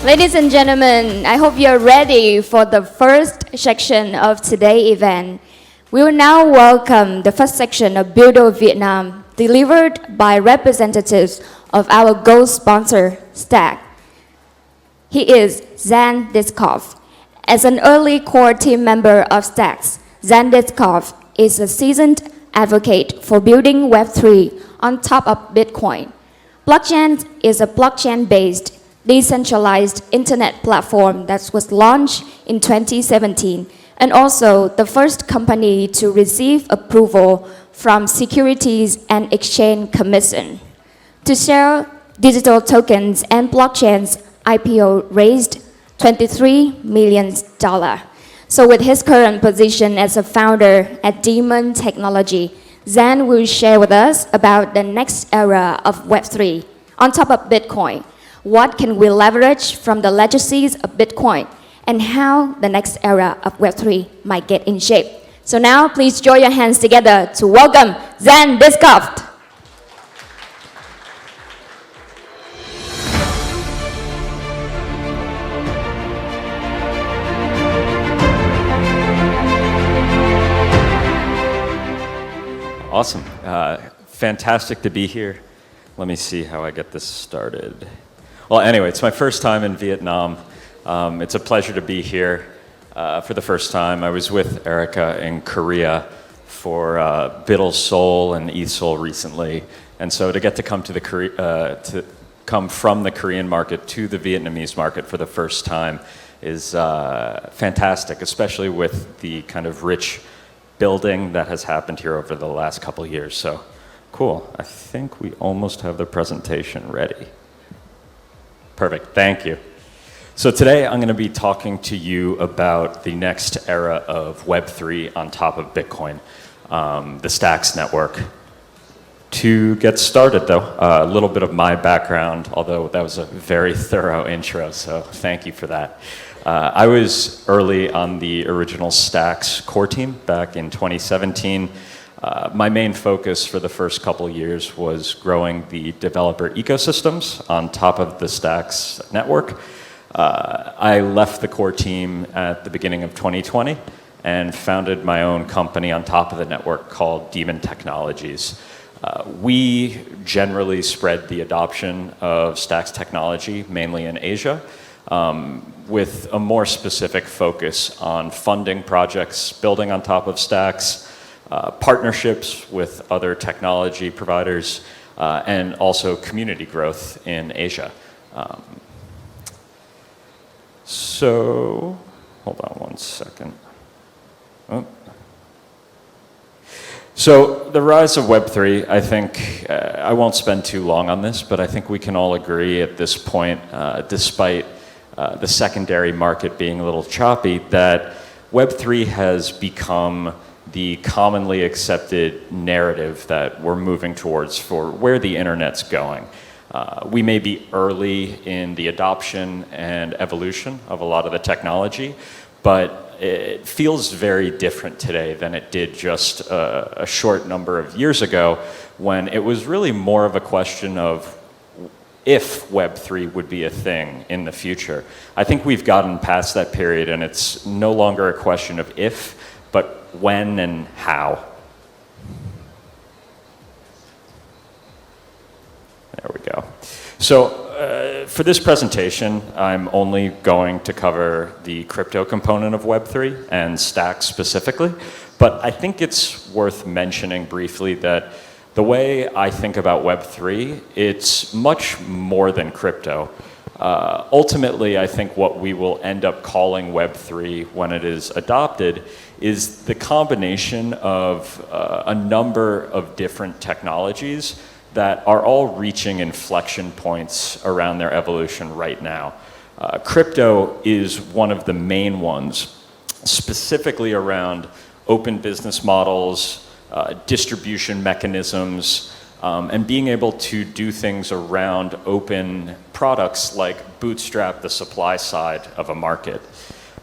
Ladies and gentlemen, I hope you're ready for the first section of today's event. We will now welcome the first section of BUIDL Vietnam, delivered by representatives of our gold sponsor, Stack. He is Xan Ditkoff. As an early core team member of Stacks, Xan Ditkoff is a seasoned advocate for building Web3 on top of Bitcoin. Blockchain is a blockchain-based, decentralized internet platform that was launched in 2017 and also the first company to receive approval from Securities and Exchange Commission. To sell digital tokens and blockchains, IPO raised $23 million. So with his current position as a founder at Daemon Technology, Xan will share with us about the next era of Web3 on top of Bitcoin. What can we leverage from the legacies of Bitcoin and how the next era of Web3 might get in shape. So now please join your hands together to welcome Xan Ditkoff. Awesome. Fantastic to be here. Let me see how I get this started. Well, anyway, it's my first time in Vietnam. It's a pleasure to be here for the first time. I was with Erica in Korea for BUIDL and KryptoSeoul recently, and so to get to come to come from the Korean market to the Vietnamese market for the first time is fantastic, especially with the kind of rich building that has happened here over the last couple of years. So, cool. I think we almost have the presentation ready. Perfect, thank you. So today I'm going to be talking to you about the next era of Web3 on top of Bitcoin, the Stacks network. To get started though, a little bit of my background, although that was a very thorough intro, so thank you for that. I was early on the original Stacks core team back in 2017. My main focus for the first couple of years was growing the developer ecosystems on top of the Stacks network. I left the core team at the beginning of 2020 and founded my own company on top of the network called Daemon Technologies. We generally spread the adoption of Stacks technology, mainly in Asia, with a more specific focus on funding projects, building on top of Stacks, partnerships with other technology providers, and also community growth in Asia. So, hold on one second. Oh. So the rise of Web3, I think, I won't spend too long on this, but I think we can all agree at this point, despite the secondary market being a little choppy, that Web3 has become the commonly accepted narrative that we're moving towards for where the internet's going. We may be early in the adoption and evolution of a lot of the technology, but it feels very different today than it did just a short number of years ago, when it was really more of a question of if Web3 would be a thing in the future. I think we've gotten past that period, and it's no longer a question of if, but when and how. There we go. So for this presentation, I'm only going to cover the crypto component of Web3 and Stacks specifically, but I think it's worth mentioning briefly that the way I think about Web3, it's much more than crypto. Ultimately, I think what we will end up calling Web3 when it is adopted is the combination of a number of different technologies that are all reaching inflection points around their evolution right now. Crypto is one of the main ones, specifically around open business models, distribution mechanisms, and being able to do things around open products like bootstrap the supply side of a market.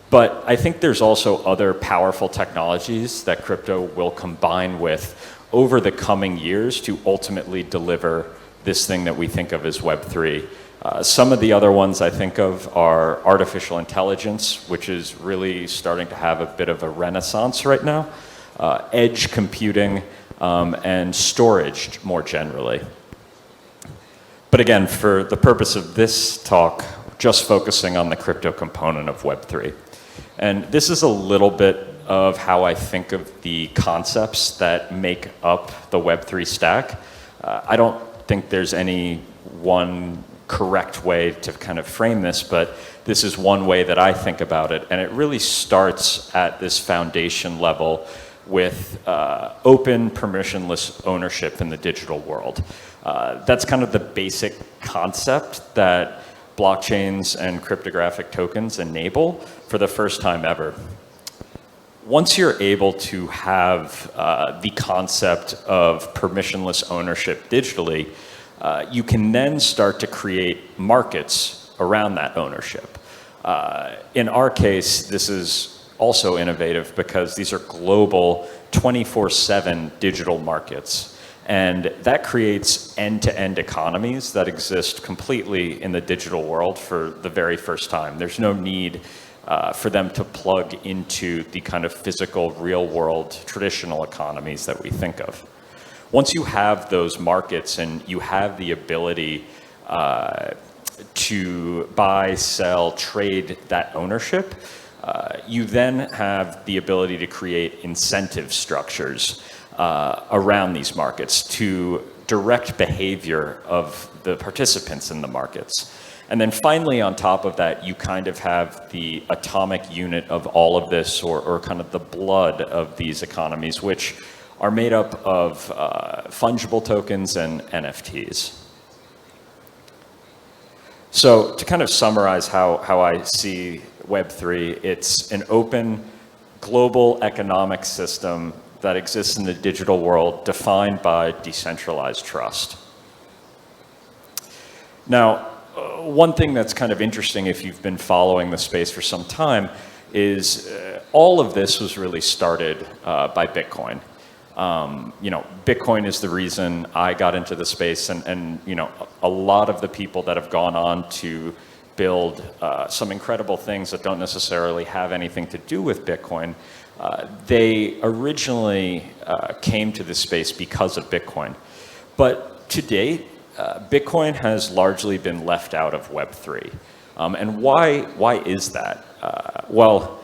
But I think there's also other powerful technologies that crypto will combine with over the coming years to ultimately deliver this thing that we think of as Web3. Some of the other ones I think of are artificial intelligence, which is really starting to have a bit of a renaissance right now, edge computing, and storage more generally. But again, for the purpose of this talk, just focusing on the crypto component of Web3. And this is a little bit of how I think of the concepts that make up the Web3 stack. I don't think there's any one correct way to kind of frame this, but this is one way that I think about it. And it really starts at this foundation level with open, permissionless ownership in the digital world. That's kind of the basic concept that blockchains and cryptographic tokens enable for the first time ever. Once you're able to have the concept of permissionless ownership digitally, you can then start to create markets around that ownership. In our case, this is also innovative because these are global 24/7 digital markets. And that creates end-to-end economies that exist completely in the digital world for the very first time. There's no need for them to plug into the kind of physical, real-world, traditional economies that we think of. Once you have those markets and you have the ability to buy, sell, trade that ownership, you then have the ability to create incentive structures around these markets to direct behavior of the participants in the markets. And then finally, on top of that, you kind of have the atomic unit of all of this, or kind of the blood of these economies, which are made up of fungible tokens and NFTs. So to kind of summarize how I see Web3, it's an open global economic system that exists in the digital world defined by decentralized trust. Now, one thing that's kind of interesting if you've been following the space for some time is all of this was really started by Bitcoin. Bitcoin is the reason I got into the space, and a lot of the people that have gone on to build some incredible things that don't necessarily have anything to do with Bitcoin, they originally came to this space because of Bitcoin. But to date, Bitcoin has largely been left out of Web3. And why is that? Well,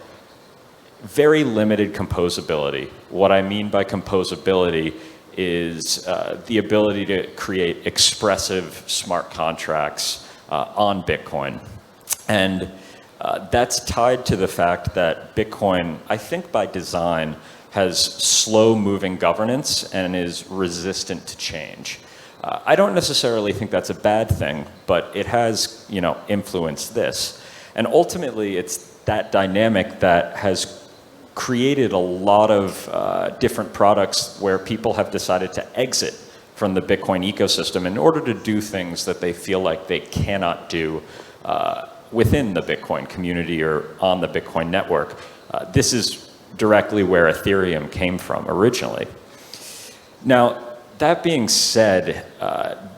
very limited composability. What I mean by composability is the ability to create expressive smart contracts on Bitcoin. And that's tied to the fact that Bitcoin, I think by design, has slow-moving governance and is resistant to change. I don't necessarily think that's a bad thing, but it has, influenced this. And ultimately, it's that dynamic that has created a lot of different products where people have decided to exit from the Bitcoin ecosystem in order to do things that they feel like they cannot do within the Bitcoin community or on the Bitcoin network. This is directly where Ethereum came from originally. Now, that being said,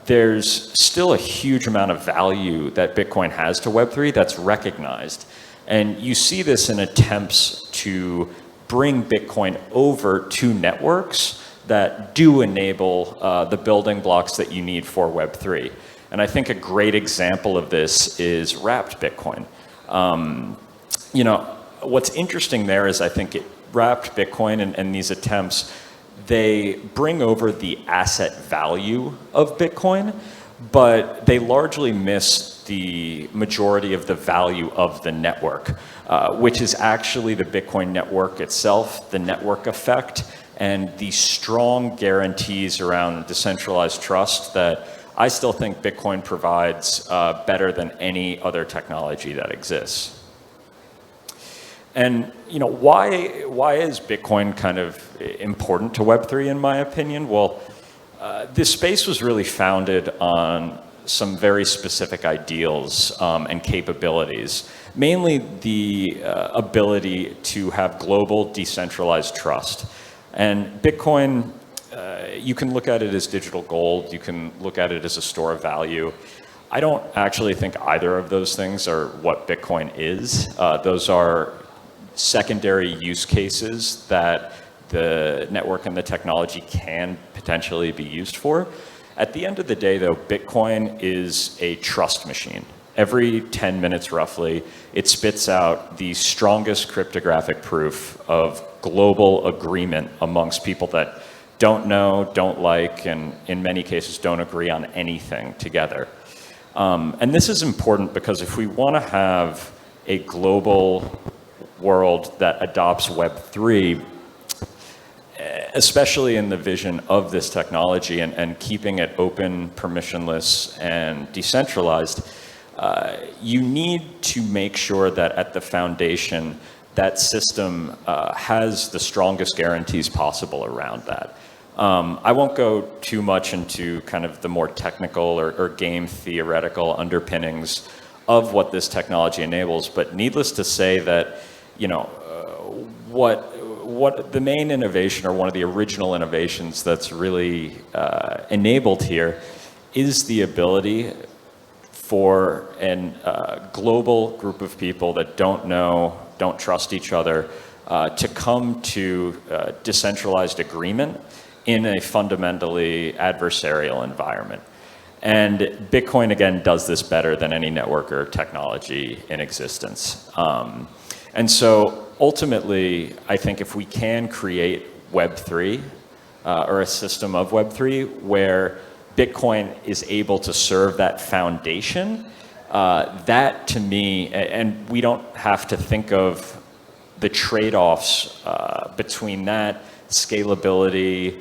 there's still a huge amount of value that Bitcoin has to Web3 that's recognized. And you see this in attempts to bring Bitcoin over to networks that do enable the building blocks that you need for Web3. And I think a great example of this is wrapped Bitcoin. What's interesting there is I think wrapped Bitcoin and these attempts, they bring over the asset value of Bitcoin, but they largely miss the majority of the value of the network, which is actually the Bitcoin network itself, the network effect, and the strong guarantees around decentralized trust that I still think Bitcoin provides better than any other technology that exists. And why is Bitcoin kind of important to Web3 in my opinion? Well, this space was really founded on some very specific ideals and capabilities, mainly the ability to have global decentralized trust. And Bitcoin, you can look at it as digital gold, you can look at it as a store of value. I don't actually think either of those things are what Bitcoin is. Those are secondary use cases that the network and the technology can potentially be used for. At the end of the day, though, Bitcoin is a trust machine. Every 10 minutes, roughly, it spits out the strongest cryptographic proof of global agreement amongst people that don't know, don't like, and in many cases don't agree on anything together. And this is important because if we want to have a global world that adopts Web3, especially in the vision of this technology and keeping it open, permissionless, and decentralized, you need to make sure that at the foundation, that system has the strongest guarantees possible around that. I won't go too much into kind of the more technical or game theoretical underpinnings of what this technology enables, but needless to say that, you know, what the main innovation or one of the original innovations that's really enabled here is the ability for a global group of people that don't know, don't trust each other, to come to decentralized agreement in a fundamentally adversarial environment. And Bitcoin, again, does this better than any network or technology in existence. And so ultimately, I think if we can create Web3 or a system of Web3 where Bitcoin is able to serve that foundation, that to me, and we don't have to think of the trade-offs between that, scalability,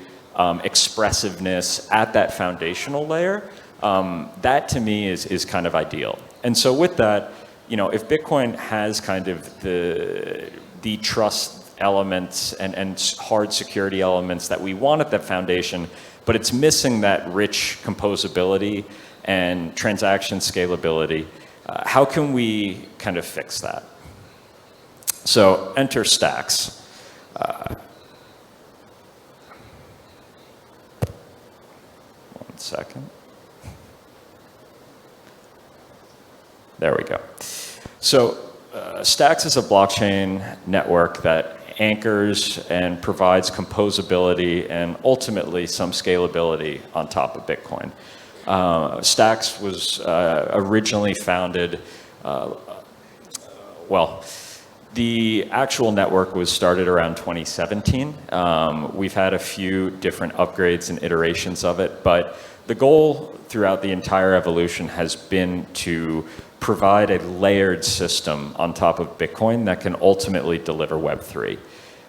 expressive-ness at that foundational layer, that to me is kind of ideal. And so with that, you know, if Bitcoin has kind of the trust elements and hard security elements that we want at that foundation, but it's missing that rich composability and transaction scalability, how can we kind of fix that? So enter Stacks. One second. There we go. So Stacks is a blockchain network that anchors and provides composability and ultimately some scalability on top of Bitcoin. Stacks was originally founded, well, the actual network was started around 2017. We've had a few different upgrades and iterations of it, but the goal throughout the entire evolution has been to provide a layered system on top of Bitcoin that can ultimately deliver Web3.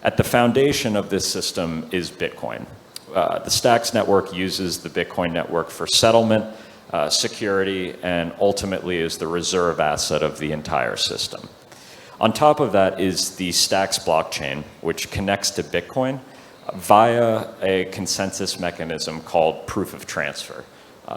At the foundation of this system is Bitcoin. The Stacks network uses the Bitcoin network for settlement, security, and ultimately is the reserve asset of the entire system. On top of that is the Stacks blockchain, which connects to Bitcoin via a consensus mechanism called proof of transfer.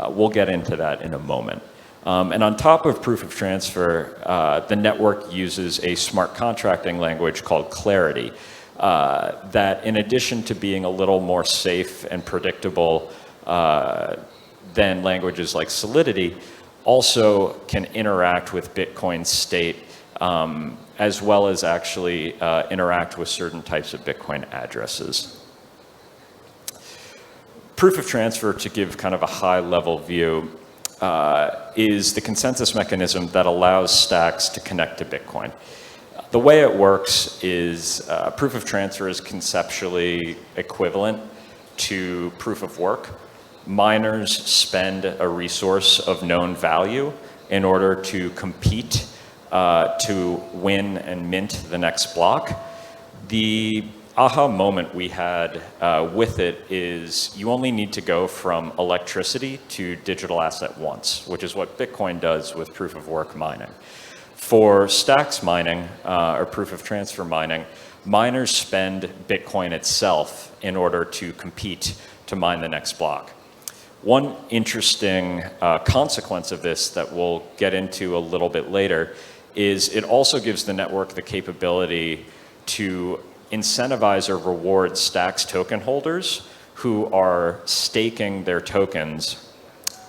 We'll get into that in a moment. And on top of proof of transfer, the network uses a smart contracting language called Clarity that, in addition to being a little more safe and predictable than languages like Solidity, also can interact with Bitcoin's state as well as actually interact with certain types of Bitcoin addresses. Proof of transfer, to give kind of a high-level view, is the consensus mechanism that allows Stacks to connect to Bitcoin. The way it works is proof of transfer is conceptually equivalent to proof of work. Miners spend a resource of known value in order to compete to win and mint the next block. The aha moment we had with it is you only need to go from electricity to digital asset once, which is what Bitcoin does with proof of work mining. For Stacks mining, or proof of transfer mining, miners spend Bitcoin itself in order to compete to mine the next block. One interesting consequence of this that we'll get into a little bit later is it also gives the network the capability to incentivize or reward Stacks token holders who are staking their tokens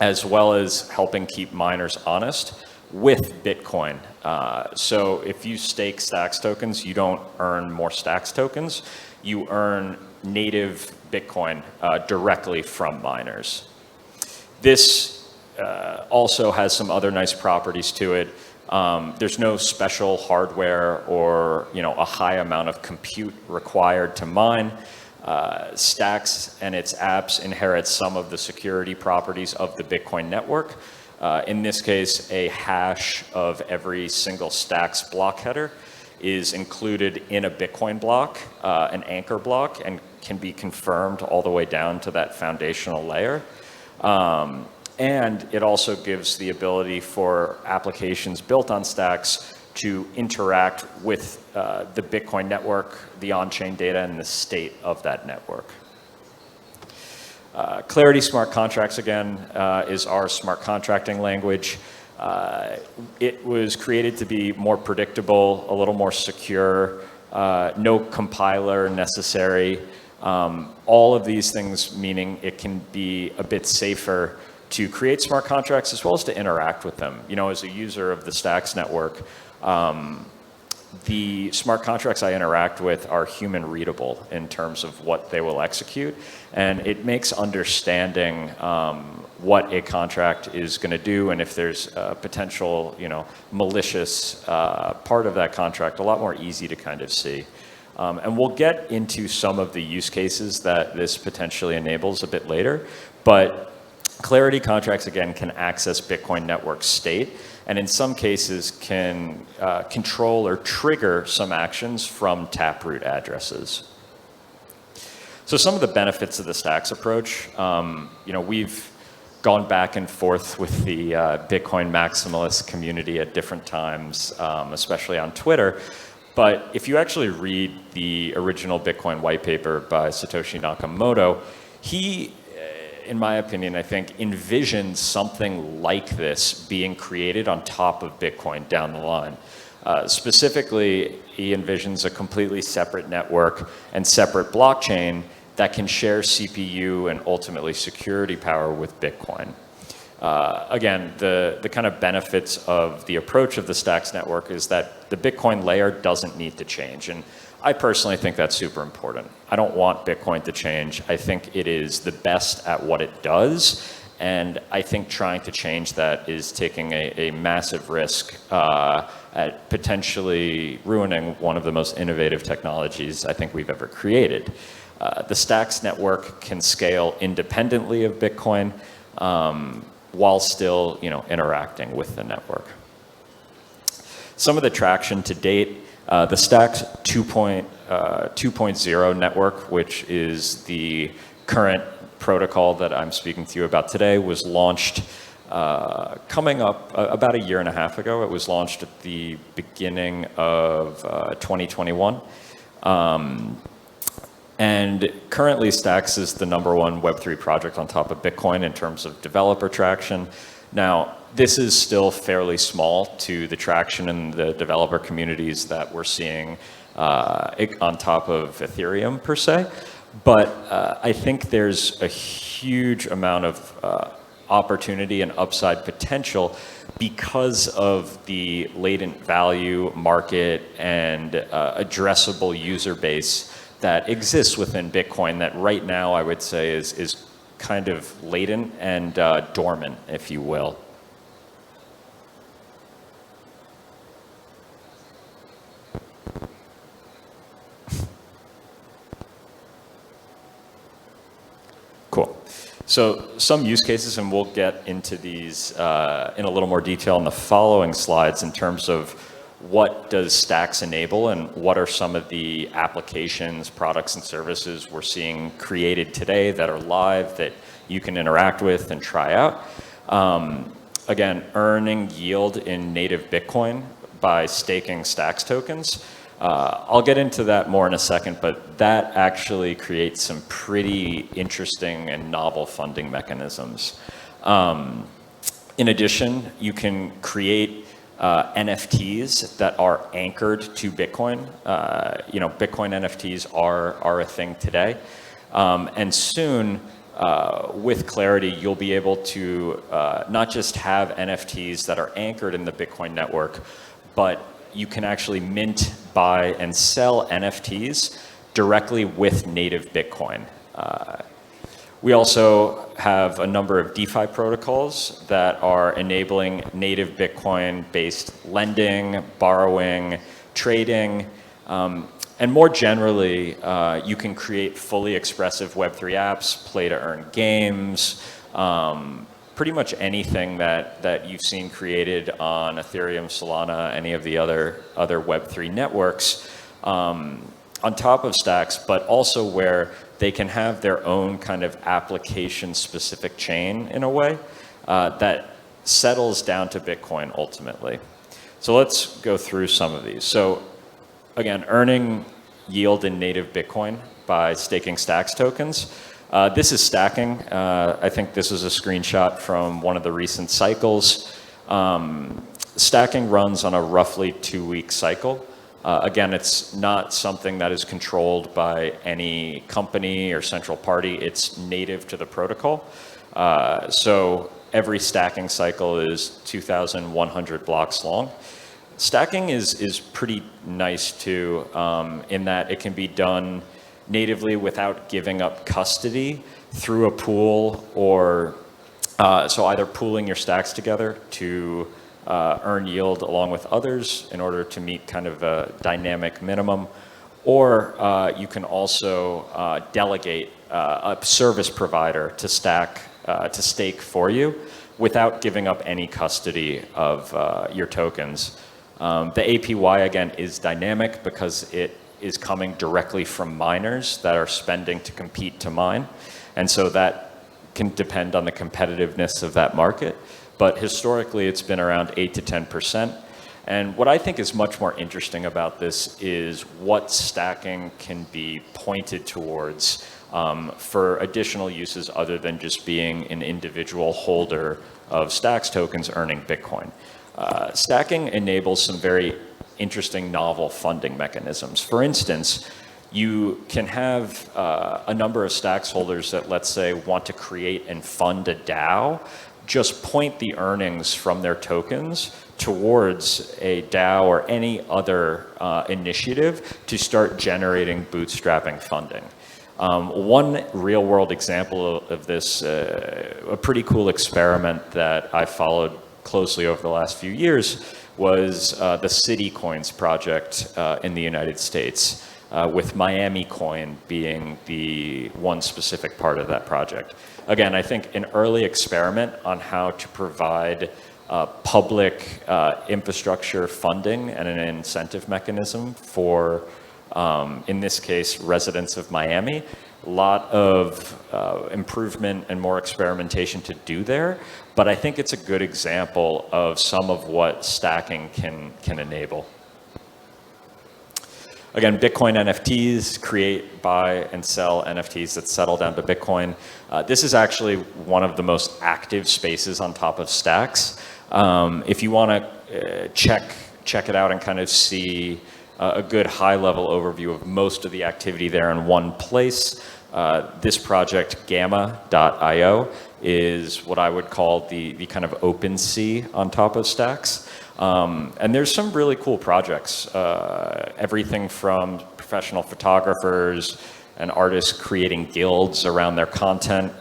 as well as helping keep miners honest with Bitcoin. So if you stake Stacks tokens, you don't earn more Stacks tokens, you earn native Bitcoin directly from miners. This also has some other nice properties to it. There's no special hardware or a high amount of compute required to mine. Stacks and its apps inherit some of the security properties of the Bitcoin network. In this case, a hash of every single Stacks block header is included in a Bitcoin block, an anchor block, and can be confirmed all the way down to that foundational layer. And it also gives the ability for applications built on Stacks to interact with the Bitcoin network, the on-chain data, and the state of that network. Clarity smart contracts, again, is our smart contracting language. It was created to be more predictable, a little more secure, no compiler necessary. All of these things meaning it can be a bit safer to create smart contracts as well as to interact with them. As a user of the Stacks network, the smart contracts I interact with are human readable in terms of what they will execute, and it makes understanding what a contract is going to do, and if there's a potential, malicious part of that contract, a lot more easy to kind of see. And we'll get into some of the use cases that this potentially enables a bit later, but Clarity contracts, again, can access Bitcoin network state, and in some cases can control or trigger some actions from taproot addresses. So some of the benefits of the Stacks approach, we've gone back and forth with the Bitcoin maximalist community at different times, especially on Twitter. But if you actually read the original Bitcoin white paper by Satoshi Nakamoto, he, in my opinion, I think, envisioned something like this being created on top of Bitcoin down the line. Specifically, he envisions a completely separate network and separate blockchain that can share CPU and ultimately security power with Bitcoin. Again, the kind of benefits of the approach of the Stacks network is that the Bitcoin layer doesn't need to change. And I personally think that's super important. I don't want Bitcoin to change. I think it is the best at what it does. And I think trying to change that is taking a massive risk at potentially ruining one of the most innovative technologies I think we've ever created. The Stacks network can scale independently of Bitcoin while still, interacting with the network. Some of the traction to date, the Stacks 2.0 network, which is the current protocol that I'm speaking to you about today, was launched coming up about a year and a half ago. It was launched at the beginning of 2021. And currently, Stacks is the #1 Web3 project on top of Bitcoin in terms of developer traction. Now, this is still fairly small to the traction in the developer communities that we're seeing on top of Ethereum, per se. But I think there's a huge amount of opportunity and upside potential because of the latent value market and addressable user base that exists within Bitcoin that right now I would say is kind of latent and dormant, if you will. Cool. So some use cases, and we'll get into these in a little more detail in the following slides in terms of what does Stacks enable and what are some of the applications, products, and services we're seeing created today that are live that you can interact with and try out. Again, earning yield in native Bitcoin by staking Stacks tokens. I'll get into that more in a second, but that actually creates some pretty interesting and novel funding mechanisms. In addition, you can create NFTs that are anchored to Bitcoin. Bitcoin NFTs are a thing today. And soon, with Clarity, you'll be able to not just have NFTs that are anchored in the Bitcoin network, but you can actually mint, buy, and sell NFTs directly with native Bitcoin. We also have a number of DeFi protocols that are enabling native Bitcoin-based lending, borrowing, trading, and more generally, you can create fully expressive Web3 apps, play-to-earn games, pretty much anything that you've seen created on Ethereum, Solana, any of the other Web3 networks, on top of Stacks, but also where they can have their own kind of application-specific chain in a way that settles down to Bitcoin ultimately. So let's go through some of these. So again, earning yield in native Bitcoin by staking Stacks tokens. This is stacking. I think this is a screenshot from one of the recent cycles. Stacking runs on a roughly 2-week cycle. Again, it's not something that is controlled by any company or central party. It's native to the protocol. So every stacking cycle is 2,100 blocks long. Stacking is pretty nice too, in that it can be done natively without giving up custody through a pool, or so either pooling your stacks together to earn yield along with others in order to meet kind of a dynamic minimum, or you can also delegate a service provider to stake for you without giving up any custody of your tokens. The APY again is dynamic because it is coming directly from miners that are spending to compete to mine, and so that can depend on the competitiveness of that market. But historically, it's been around 8 to 10%. And what I think is much more interesting about this is what stacking can be pointed towards for additional uses other than just being an individual holder of Stacks tokens earning Bitcoin. Stacking enables some very interesting novel funding mechanisms. For instance, you can have a number of Stacks holders that, let's say, want to create and fund a DAO, just point the earnings from their tokens towards a DAO or any other initiative to start generating bootstrapping funding. One real-world example of this, a pretty cool experiment that I followed closely over the last few years, was the City Coins project in the United States, with Miami Coin being the one specific part of that project. Again, I think an early experiment on how to provide public infrastructure funding and an incentive mechanism for, in this case, residents of Miami. A lot of improvement and more experimentation to do there, but I think it's a good example of some of what stacking can enable. Again, Bitcoin NFTs, create, buy, and sell NFTs that settle down to Bitcoin. This is actually one of the most active spaces on top of Stacks. If you want to check it out and kind of see a good high-level overview of most of the activity there in one place, this project, Gamma.io, is what I would call the kind of open sea on top of Stacks. And there's some really cool projects, everything from professional photographers and artists creating guilds around their content,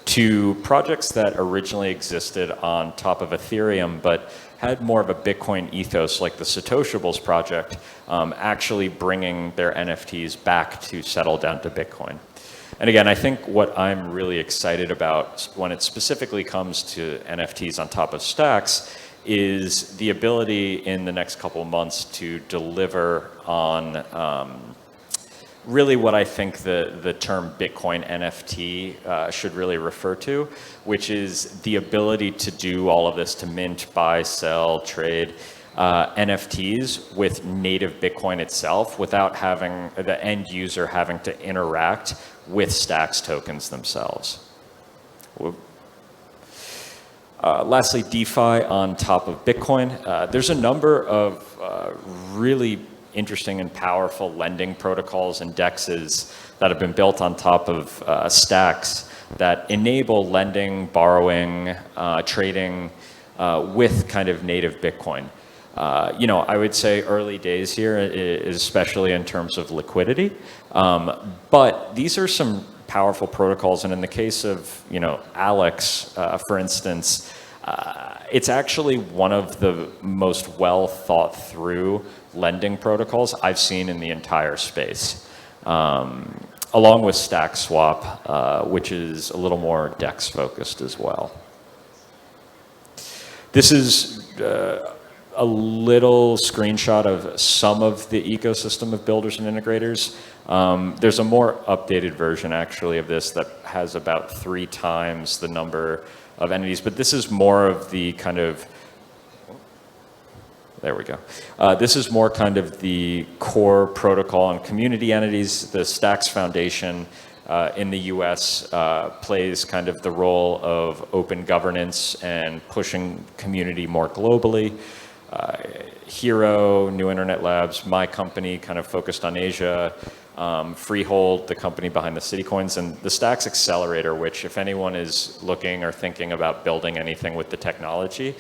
to projects that originally existed on top of Ethereum but had more of a Bitcoin ethos, like the Satoshiables project, actually bringing their NFTs back to settle down to Bitcoin. And again, I think what I'm really excited about when it specifically comes to NFTs on top of Stacks is the ability in the next couple of months to deliver on really what I think the term Bitcoin NFT should really refer to, which is the ability to do all of this, to mint, buy, sell, trade NFTs with native Bitcoin itself without having the end user having to interact with Stacks tokens themselves. Lastly, DeFi on top of Bitcoin. There's a number of really interesting and powerful lending protocols and dexes that have been built on top of stacks that enable lending, borrowing, trading with kind of native Bitcoin. I would say early days here, especially in terms of liquidity, but these are some powerful protocols. And in the case of, Alex, for instance, it's actually one of the most well thought through lending protocols I've seen in the entire space, along with StackSwap, which is a little more DEX focused as well. This is a little screenshot of some of the ecosystem of builders and integrators. There's a more updated version actually of this that has about 3 times the number of entities, but this is more of the kind of, there we go. This is more kind of the core protocol and community entities. The Stacks Foundation in the US plays kind of the role of open governance and pushing community more globally. Hero, New Internet Labs, my company kind of focused on Asia, Freehold, the company behind the City Coins, and the Stacks Accelerator, which if anyone is looking or thinking about building anything with the technology,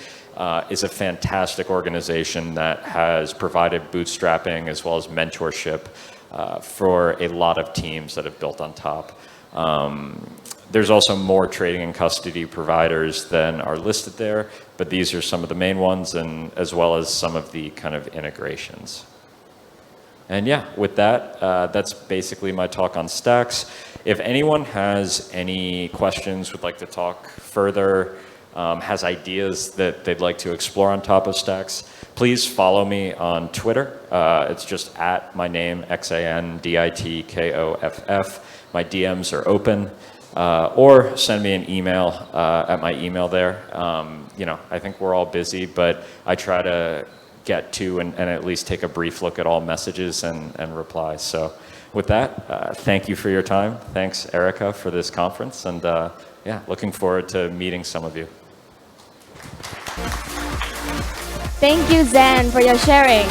is a fantastic organization that has provided bootstrapping as well as mentorship for a lot of teams that have built on top. There's also more trading and custody providers than are listed there, but these are some of the main ones, and as well as some of the kind of integrations. And yeah, with that, that's basically my talk on Stacks. If anyone has any questions, would like to talk further, has ideas that they'd like to explore on top of Stacks, please follow me on Twitter. It's just at my name, Xan Ditkoff. My DMs are open. Or send me an email at my email there. I think we're all busy, but I try to get to and at least take a brief look at all messages and reply. So with that, thank you for your time. Thanks, Erica, for this conference. And yeah, looking forward to meeting some of you. Thank you, Xan, for your sharing.